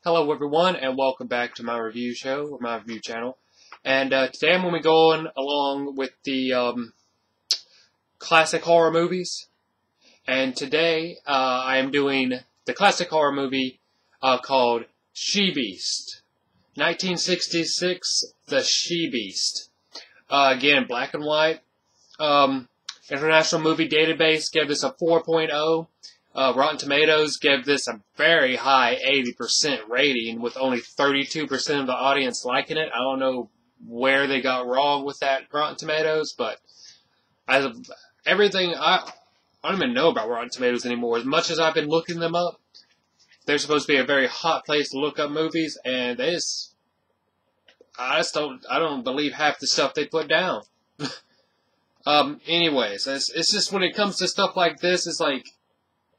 Hello everyone, and welcome back to my review show, or my review channel. And today I'm going to be going along with the classic horror movies. And today I am doing the classic horror movie called She-Beast. 1966, The She-Beast. Again, black and white. International Movie Database gave this a 4.0. Rotten Tomatoes gave this a very high 80% rating, with only 32% of the audience liking it. I don't know where they got wrong with that Rotten Tomatoes, but as of everything, I don't even know about Rotten Tomatoes anymore. As much as I've been looking them up, they're supposed to be a very hot place to look up movies, and I don't believe half the stuff they put down. Anyways, it's just when it comes to stuff like this, it's like,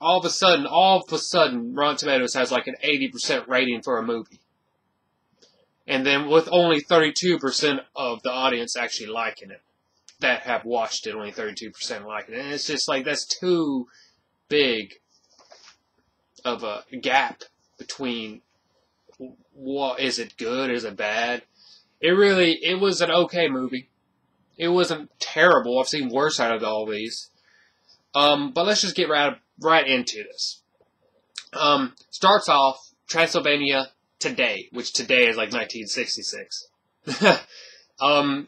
all of a sudden, Rotten Tomatoes has like an 80% rating for a movie. And then with only 32% of the audience actually liking it, that have watched it, only 32% liking it. And it's just like, that's too big of a gap between what, is it good, is it bad? It was an okay movie. It wasn't terrible. I've seen worse out of all these. But let's just get right into this. Starts off Transylvania today, which today is like 1966. An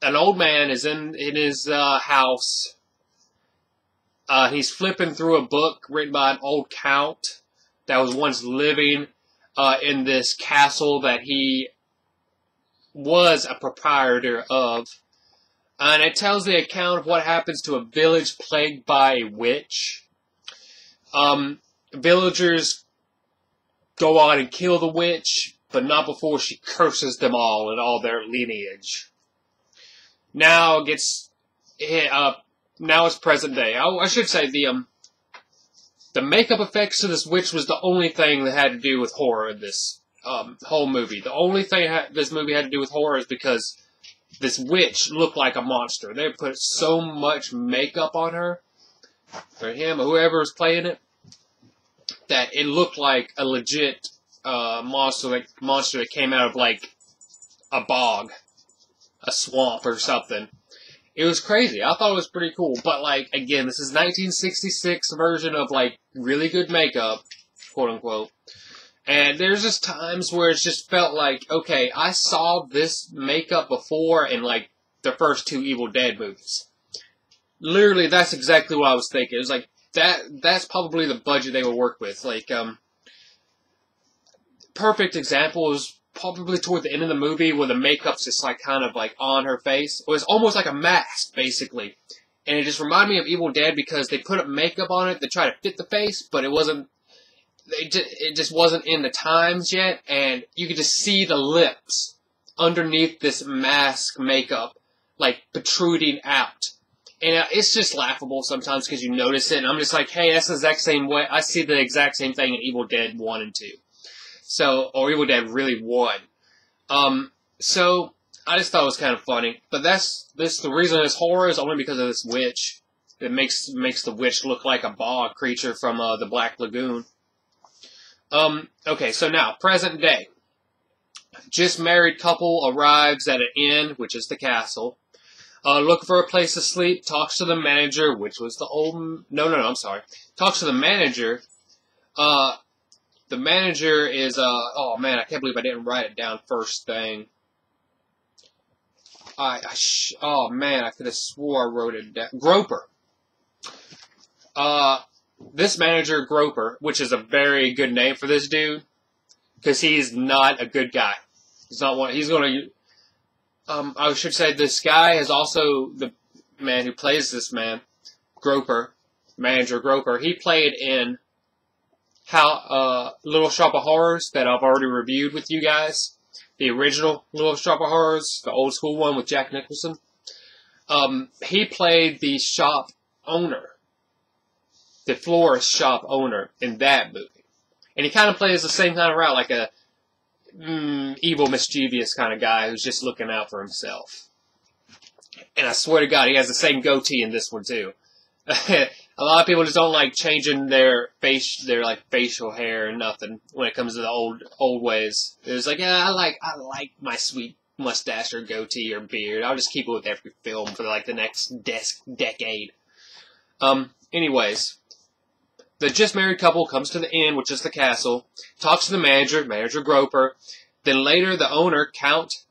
old man is in his house. He's flipping through a book written by an old count that was once living in this castle that he was a proprietor of. And it tells the account of what happens to a village plagued by a witch. Villagers go on and kill the witch, but not before she curses them all and all their lineage. Now it's present day. I should say the makeup effects to this witch was the only thing that had to do with horror in this whole movie. The only thing this movie had to do with horror is because this witch looked like a monster. They put so much makeup on her, or him, or whoever was playing it, that it looked like a legit monster that came out of like a bog, a swamp, or something. It was crazy. I thought it was pretty cool. But like, again, this is 1966 version of like really good makeup, quote unquote. And there's just times where it's just felt like, okay, I saw this makeup before in, like, the first two Evil Dead movies. Literally, that's exactly what I was thinking. It was like, that's probably the budget they would work with. Like, perfect example is probably toward the end of the movie where the makeup's just, like, kind of, like, on her face. It was almost like a mask, basically. And it just reminded me of Evil Dead because they put up makeup on it to try to fit the face, but it wasn't. It just wasn't in the times yet, and you could just see the lips underneath this mask makeup, like, protruding out. And it's just laughable sometimes because you notice it, and I'm just like, hey, that's the exact same way. I see the exact same thing in Evil Dead 1 and 2. So, or Evil Dead really 1. So, I just thought it was kind of funny. But the reason it's horror is only because of this witch. It makes the witch look like a bog creature from the Black Lagoon. Okay, so now, present day. Just married couple arrives at an inn, which is the castle. Looking for a place to sleep, talks to the manager, which was the old... No, I'm sorry. Talks to the manager. The manager is, oh man, I can't believe I didn't write it down first thing. Oh man, I could have swore I wrote it down. Groper. This manager, Groper, which is a very good name for this dude, because he's not a good guy. He's not one. He's going to. I should say this guy is also the man who plays this man, Groper, manager Groper. He played in Little Shop of Horrors that I've already reviewed with you guys. The original Little Shop of Horrors, the old school one with Jack Nicholson. He played the shop owner. The florist shop owner in that movie. And he kind of plays the same kind of route, like a evil, mischievous kind of guy who's just looking out for himself. And I swear to God, he has the same goatee in this one, too. A lot of people just don't like changing their like facial hair and nothing when it comes to the old ways. It's like, yeah, I like my sweet mustache or goatee or beard. I'll just keep it with every film for like the next decade. Anyways, the just married couple comes to the inn, which is the castle, talks to the manager Groper. Then later, the owner, Count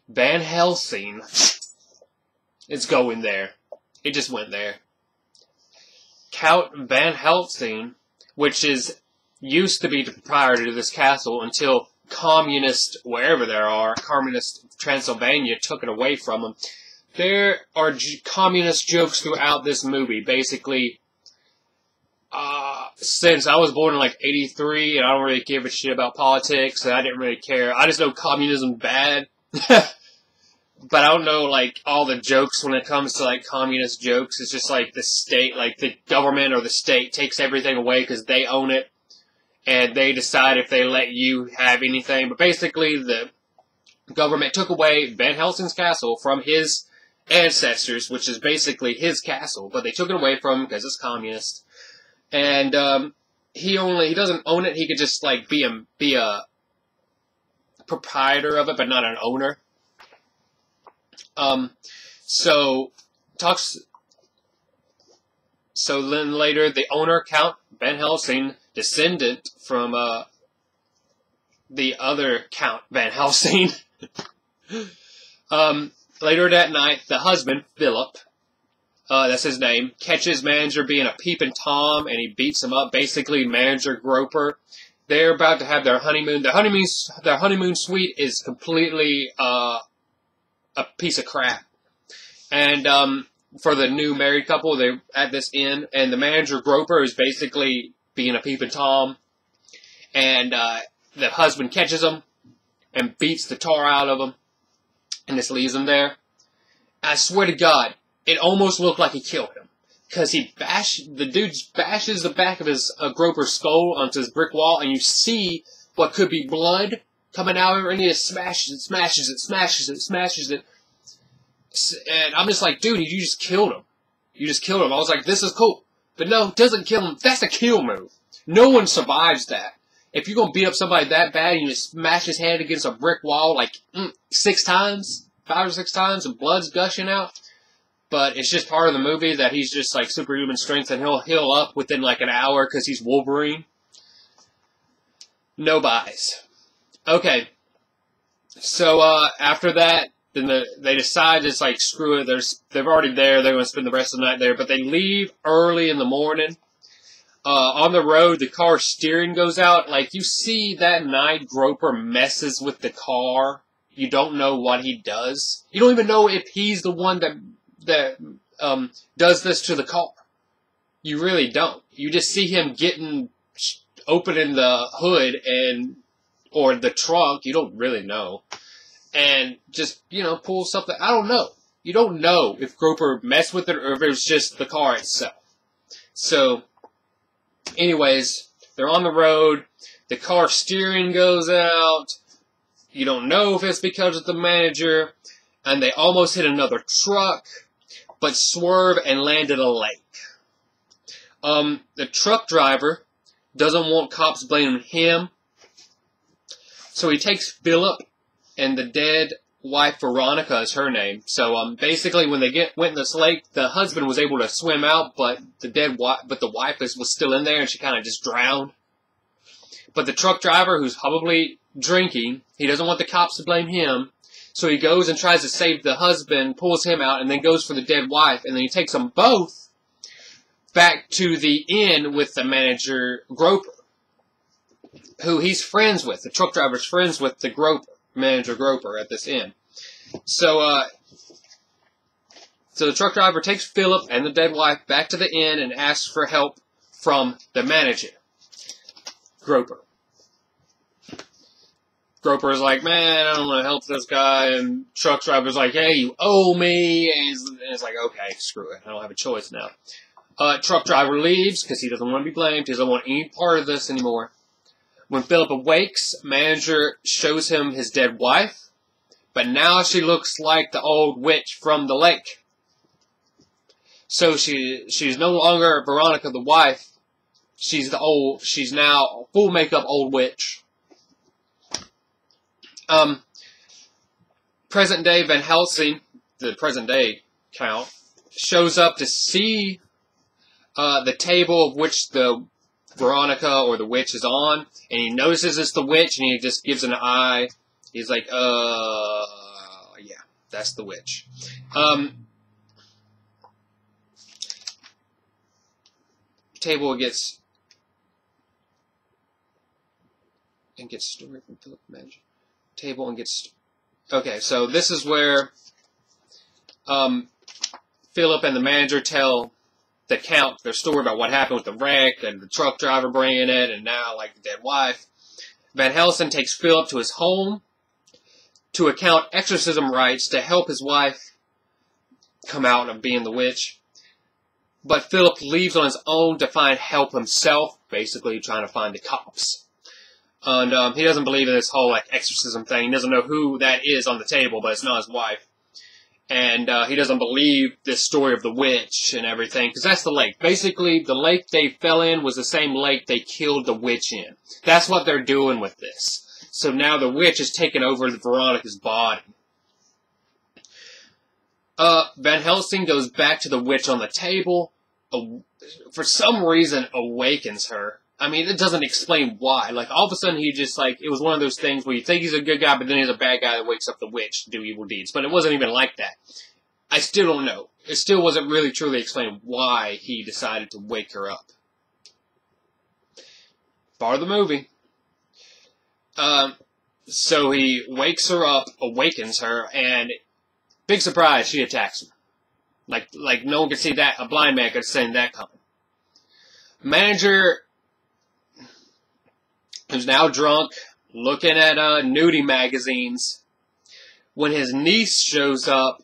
Van Helsing, is going there. It just went there. Count Van Helsing, which used to be the proprietor to this castle until communist, wherever there are, communist Transylvania took it away from them. There are communist jokes throughout this movie. Basically, since I was born in like 83 and I don't really give a shit about politics and I didn't really care. I just know communism's bad. But I don't know, like, all the jokes when it comes to, like, communist jokes. It's just, like, the state, like, the government or the state takes everything away because they own it. And they decide if they let you have anything. But basically, the government took away Van Helsing's castle from his ancestors, which is basically his castle. But they took it away from him because it's communist. And he doesn't own it. He could just, like, be a proprietor of it, but not an owner. So then later, the owner, Count Van Helsing, descendant from, the other Count Van Helsing. Later that night, the husband, Philip, that's his name, catches manager being a peeping Tom, and he beats him up. Basically, manager Groper. They're about to have their honeymoon. Their honeymoon suite is completely, a piece of crap. And for the new married couple, they're at this inn, and the manager Groper is basically being a peeping Tom, and the husband catches him and beats the tar out of him, and just leaves him there. I swear to God, it almost looked like he killed him, because the dude bashes the back of his Groper's skull onto his brick wall, and you see what could be blood coming out of it, and he just smashes it. And I'm just like, dude, you just killed him. You just killed him. I was like, this is cool. But no, it doesn't kill him. That's a kill move. No one survives that. If you're going to beat up somebody that bad and you just smash his head against a brick wall like 6 times, 5 or 6 times, and blood's gushing out. But it's just part of the movie that he's just like superhuman strength and he'll heal up within like an hour because he's Wolverine. No buys. Okay. So, after that, then they decide it's like, screw it, they're already there, they're going to spend the rest of the night there, but they leave early in the morning. On the road, the car steering goes out. Like, you see that night Groper messes with the car. You don't know what he does. You don't even know if he's the one that does this to the car. You really don't. You just see him opening the hood or the trunk. You don't really know. And just, pull something. I don't know. You don't know if Groper messed with it or if it was just the car itself. So, anyways, they're on the road. The car steering goes out. You don't know if it's because of the manager. And they almost hit another truck, but swerve and land in a lake. The truck driver doesn't want cops blaming him. So he takes Philip, and the dead wife, Veronica, is her name. So, basically, when they went in this lake, the husband was able to swim out, but the wife was still in there, and she kind of just drowned. But the truck driver, who's probably drinking, he doesn't want the cops to blame him, so he goes and tries to save the husband, pulls him out, and then goes for the dead wife, and then he takes them both back to the inn with the manager, Groper, who he's friends with. The truck driver's friends with the manager Groper at this inn. So the truck driver takes Philip and the dead wife back to the inn and asks for help from the manager, Groper. Groper's like, man, I don't want to help this guy, and truck driver's like, hey, you owe me, and it's like, okay, screw it, I don't have a choice now. Truck driver leaves because he doesn't want to be blamed, he doesn't want any part of this anymore. When Philip awakes, manager shows him his dead wife, but now she looks like the old witch from the lake. So she's no longer Veronica the wife. She's now full makeup old witch. Present day Van Helsing, the present day Count, shows up to see the table of which the Veronica or the witch is on, and he notices it's the witch, and he just gives an eye. He's like, yeah, that's the witch. Table gets story from Philip Manager. Table and gets. Okay, so this is where Philip and the manager tell the Count their story about what happened with the wreck and the truck driver bringing it, and now like the dead wife. Van Helsing takes Philip to his home to account exorcism rites to help his wife come out of being the witch. But Philip leaves on his own to find help himself, basically trying to find the cops. And he doesn't believe in this whole like exorcism thing. He doesn't know who that is on the table, but it's not his wife. And he doesn't believe this story of the witch and everything, because that's the lake. Basically, the lake they fell in was the same lake they killed the witch in. That's what they're doing with this. So now the witch is taking over Veronica's body. Van Helsing goes back to the witch on the table. For some reason, awakens her. I mean, it doesn't explain why. Like, all of a sudden, he just, like, it was one of those things where you think he's a good guy, but then he's a bad guy that wakes up the witch to do evil deeds. But it wasn't even like that. I still don't know. It still wasn't really truly explained why he decided to wake her up. Part of the movie. So he wakes her up, awakens her, and big surprise, she attacks him. Like no one could see that. A blind man could have seen that coming. Manager, who's now drunk, looking at nudie magazines. When his niece shows up,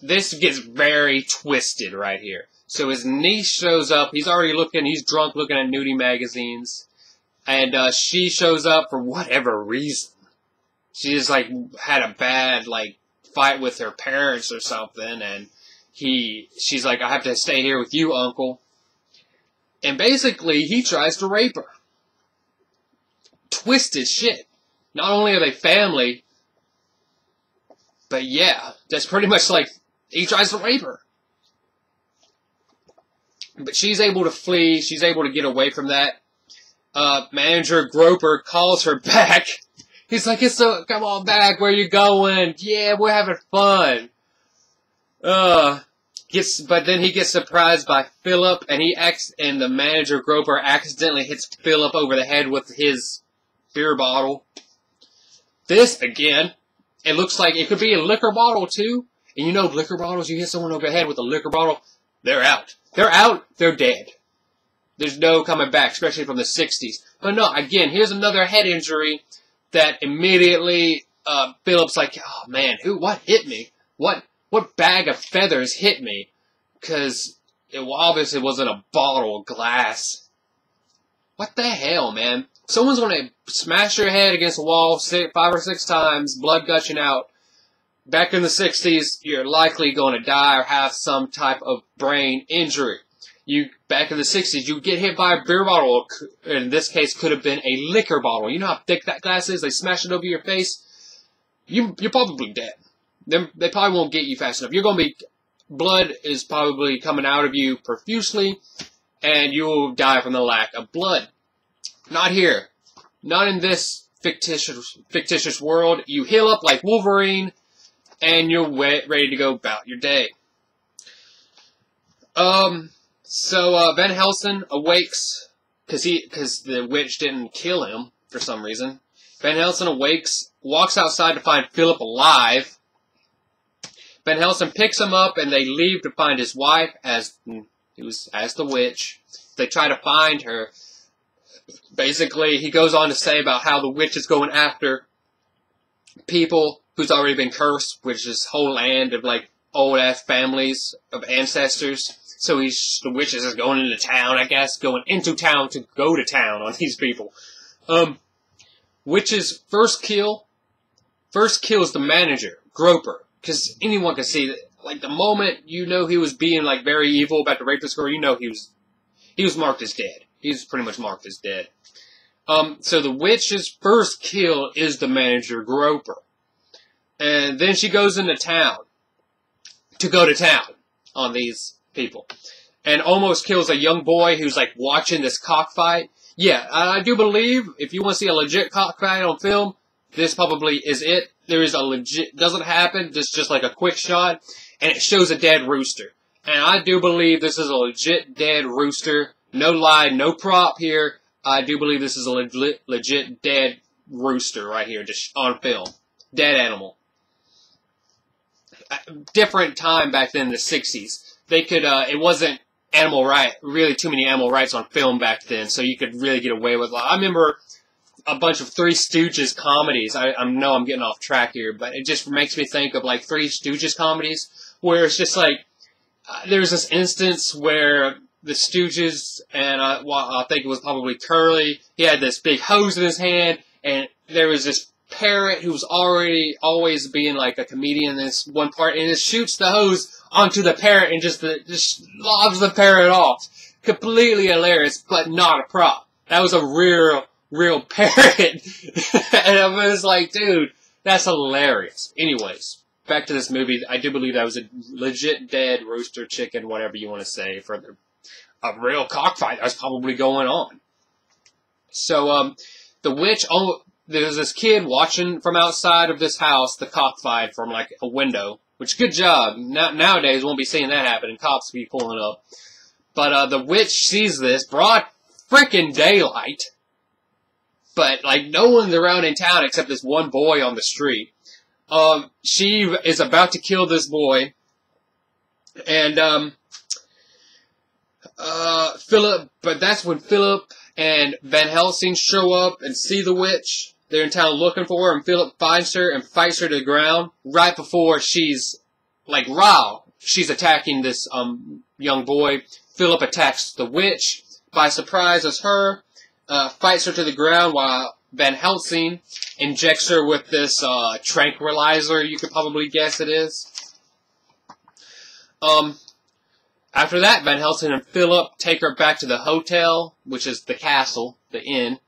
this gets very twisted right here. So his niece shows up. He's already looking. He's drunk, looking at nudie magazines, and she shows up for whatever reason. She just like had a bad like fight with her parents or something, and she's like, I have to stay here with you, uncle. And basically, he tries to rape her. Twisted shit. Not only are they family, but yeah, that's pretty much like, he tries to rape her. But she's able to flee, she's able to get away from that. Manager Groper calls her back. He's like, come on back, where you going? Yeah, we're having fun. But then he gets surprised by Philip, and the manager Groper accidentally hits Philip over the head with his beer bottle. This, again, it looks like it could be a liquor bottle, too. And you know liquor bottles, you hit someone over the head with a liquor bottle, they're out. They're out, they're dead. There's no coming back, especially from the 60s. But no, again, here's another head injury that immediately, Philip's like, oh man, what hit me? What bag of feathers hit me? Because it obviously wasn't a bottle of glass. What the hell, man? Someone's going to smash your head against a wall 5 or 6 times, blood gushing out. Back in the 60s, you're likely going to die or have some type of brain injury. Back in the 60s, you get hit by a beer bottle. In this case, could have been a liquor bottle. You know how thick that glass is? They smash it over your face. You're probably dead. They probably won't get you fast enough. You're going to be... Blood is probably coming out of you profusely, and you will die from the lack of blood. Not here. Not in this fictitious world. You heal up like Wolverine, and you're ready to go about your day. So Van Helsing awakes, because the witch didn't kill him for some reason. Van Helsing awakes, walks outside to find Philip alive. Van Helsing picks him up, and they leave to find his wife as the witch. They try to find her. Basically, he goes on to say about how the witch is going after people who's already been cursed, which is whole land of like old-ass families of ancestors. So the witch is just going into town, I guess, going into town to go to town on these people. Witch's first kill is the manager, Groper. Because anyone can see that like the moment you know he was being like very evil about to rape this girl, you know he was marked as dead. He was pretty much marked as dead. So the witch's first kill is the manager Groper. And then she goes into town to go to town on these people. And almost kills a young boy who's like watching this cockfight. Yeah, I do believe if you want to see a legit cockfight on film, this probably is it. There is a legit, doesn't happen, just like a quick shot, and it shows a dead rooster. And I do believe this is a legit dead rooster. No lie, no prop here. I do believe this is a legit dead rooster right here, just on film. Dead animal. Different time back then in the 60s. They could, it wasn't really too many animal rights on film back then, so you could really get away with, I remember a bunch of Three Stooges comedies. I know I'm getting off track here, but it just makes me think of like Three Stooges comedies, where it's just like, there's this instance where the Stooges, and I think it was probably Curly, he had this big hose in his hand, and there was this parrot who was always being like a comedian in this one part, and it shoots the hose onto the parrot and just lobs the parrot off. Completely hilarious, but not a prop. That was a real parrot. And I was like, dude, that's hilarious. Anyways, back to this movie. I do believe that was a legit dead rooster, chicken, whatever you want to say, for a real cockfight that was probably going on. So, the witch, there's this kid watching from outside of this house, the cockfight, from like a window, which, good job. Nowadays, won't be seeing that happen, and cops be pulling up. But, the witch sees this, broad freaking daylight, but, like, no one's around in town except this one boy on the street. She is about to kill this boy, and, but that's when Philip and Van Helsing show up and see the witch. They're in town looking for her, and Philip finds her and fights her to the ground right before she's, like, she's attacking this, young boy. Philip attacks the witch, by surprise as her, fights her to the ground while Van Helsing injects her with this, tranquilizer, you could probably guess it is. After that, Van Helsing and Philip take her back to the hotel, which is the castle, the inn,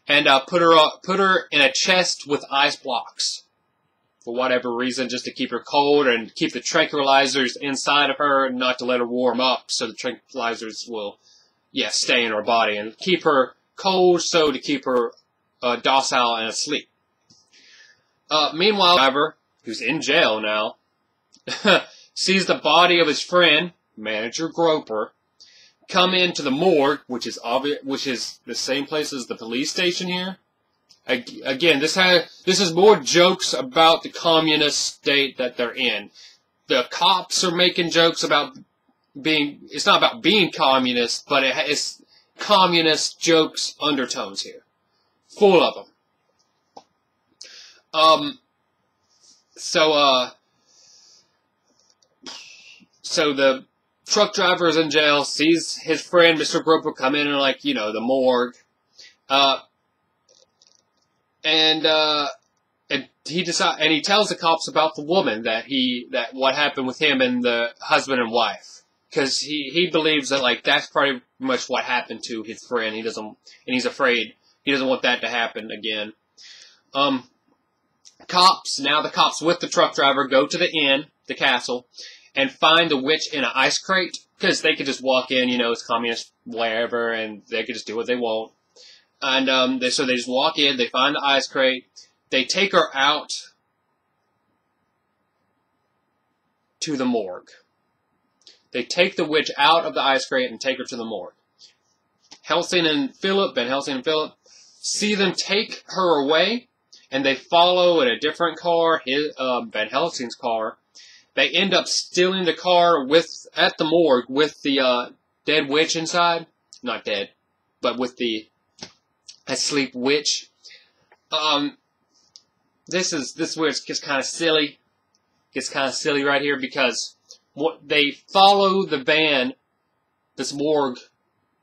and put her in a chest with ice blocks. For whatever reason, just to keep her cold and keep the tranquilizers inside of her, and not to let her warm up, so the tranquilizers will, stay in her body, and keep her cold, so to keep her docile and asleep. Meanwhile, driver, who's in jail now, sees the body of his friend, Manager Groper, come into the morgue, which is the same place as the police station here. Again, this is more jokes about the communist state that they're in. The cops are making jokes about it's not about being communist, but it's communist jokes undertones here. Full of them. So the truck driver is in jail, sees his friend, Mr. Groper, come in and, like, the morgue. And he tells the cops about the woman what happened with him and the husband and wife. Because he believes that, like, that's pretty much what happened to his friend. He's afraid. He doesn't want that to happen again. The cops with the truck driver go to the inn, the castle, and find the witch in an ice crate, because they could just walk in, it's communist wherever, and they could just do what they want. And so they just walk in, they find the ice crate, they take her out to the morgue. They take the witch out of the ice crate and take her to the morgue. Van Helsing and Philip, see them take her away, and they follow in a different car, Van Helsing's car. They end up stealing the car at the morgue with the dead witch inside. Not dead, but with the asleep witch. This is where it gets kind of silly. It's kind of silly right here, because they follow the van, this morgue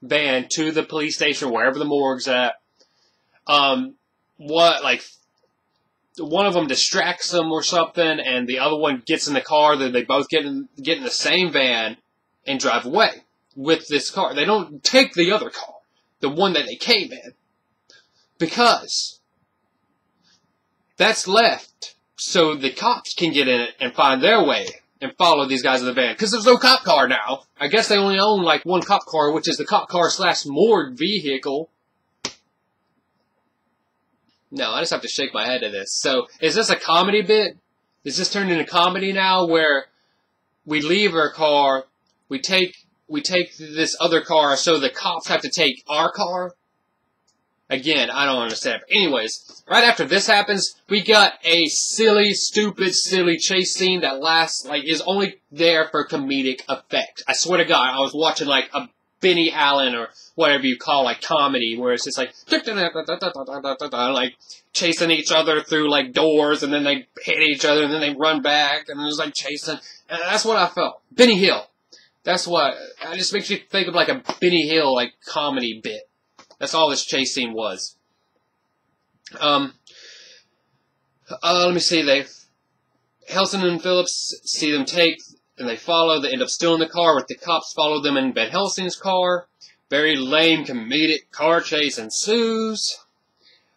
van, to the police station, wherever the morgue's at. one of them distracts them or something, and the other one gets in the car. Then they both get in the same van and drive away with this car. They don't take the other car, the one that they came in, because that's left so the cops can get in it and find their way and follow these guys in the van. Because there's no cop car now. I guess they only own like one cop car, which is the cop car / morgue vehicle. No, I just have to shake my head at this. So, is this a comedy bit? Is this turned into comedy now, where we leave our car, we take this other car, so the cops have to take our car? Again, I don't understand. But anyways, right after this happens, we got a silly, stupid, silly chase scene that lasts, like, is only there for comedic effect. I swear to God, I was watching, like, a Benny Allen or whatever you call, like, comedy, where it's just like, like, chasing each other through, like, doors, and then they hit each other, and then they run back, and there's, like, chasing. And that's what I felt. Benny Hill. That's what, it just makes you think of, like, a Benny Hill, like, comedy bit. That's all this chase scene was. Let me see, Helson and Phillips see them take, and they follow. They end up stealing the car, with the cops follow them in Van Helsing's car. Very lame, comedic car chase ensues.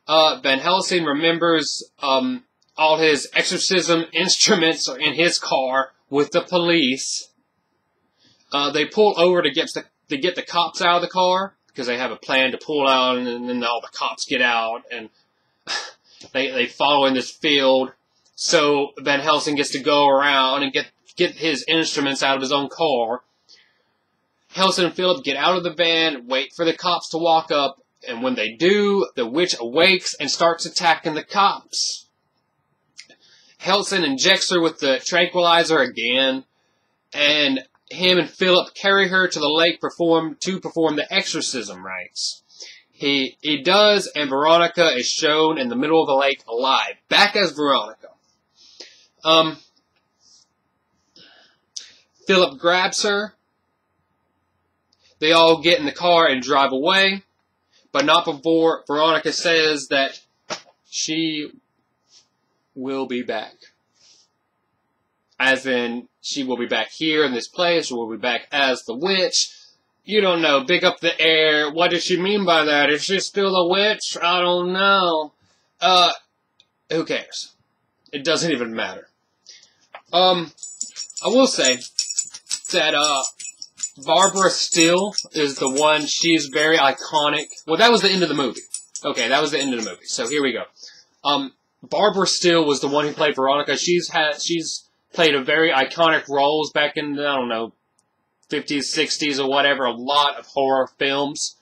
Van Helsing remembers all his exorcism instruments are in his car with the police. They pull over to get the cops out of the car, because they have a plan to pull out, and then all the cops get out, and they follow in this field. So Van Helsing gets to go around and get his instruments out of his own car. Helson and Philip get out of the van, wait for the cops to walk up, and when they do, the witch awakes and starts attacking the cops. Helson injects her with the tranquilizer again, and him and Philip carry her to the lake to perform the exorcism rites. He does, and Veronica is shown in the middle of the lake alive, back as Veronica. Philip grabs her. They all get in the car and drive away, but not before Veronica says that she will be back. As in, she will be back here in this place, or will be back as the witch. You don't know. Big up the air. What does she mean by that? Is she still a witch? I don't know. Who cares? It doesn't even matter. I will say that, Barbara Steele is the one. She's very iconic. Well, that was the end of the movie. Okay, that was the end of the movie. So here we go. Barbara Steele was the one who played Veronica. She's played a very iconic roles back in, I don't know, 50s, 60s, or whatever, a lot of horror films.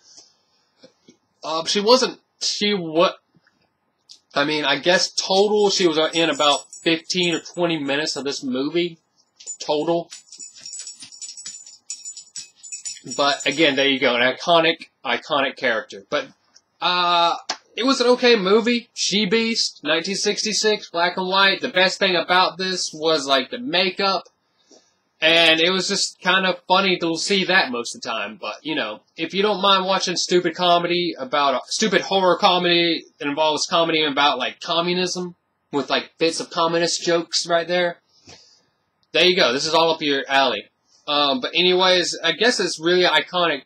I mean, I guess total, she was in about 15 or 20 minutes of this movie, total. But, again, there you go, an iconic character. But, it was an okay movie. She-Beast, 1966, black and white. The best thing about this was, like, the makeup. And it was just kind of funny to see that most of the time. But, you know, if you don't mind watching stupid comedy stupid horror comedy that involves comedy about, like, communism, with, like, bits of communist jokes right there, there you go. This is all up your alley. But anyways, I guess it's really an iconic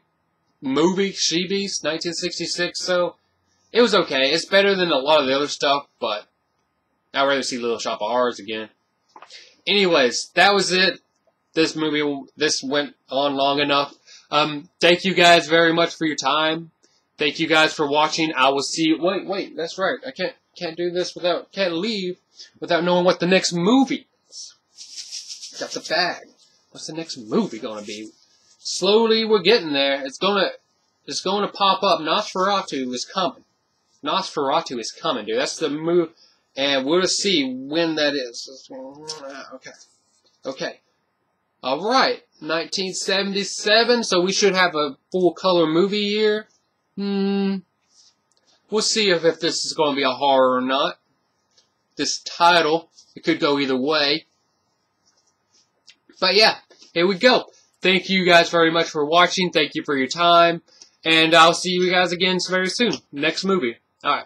movie, She-Beast, 1966, so it was okay. It's better than a lot of the other stuff, but I'd rather see Little Shop of Horrors again. Anyways, that was it. This went on long enough. Thank you guys very much for your time. Thank you guys for watching. I will see you. Wait, that's right. I can't do this can't leave without knowing what the next movie is. Got the bag. What's the next movie gonna be? Slowly, we're getting there. It's gonna pop up. Nosferatu is coming. Nosferatu is coming, dude. That's the move, and we'll see when that is. Okay. All right. 1977. So we should have a full color movie here. We'll see if this is gonna be a horror or not. This title, it could go either way. But yeah, here we go. Thank you guys very much for watching. Thank you for your time. And I'll see you guys again very soon. Next movie. Alright.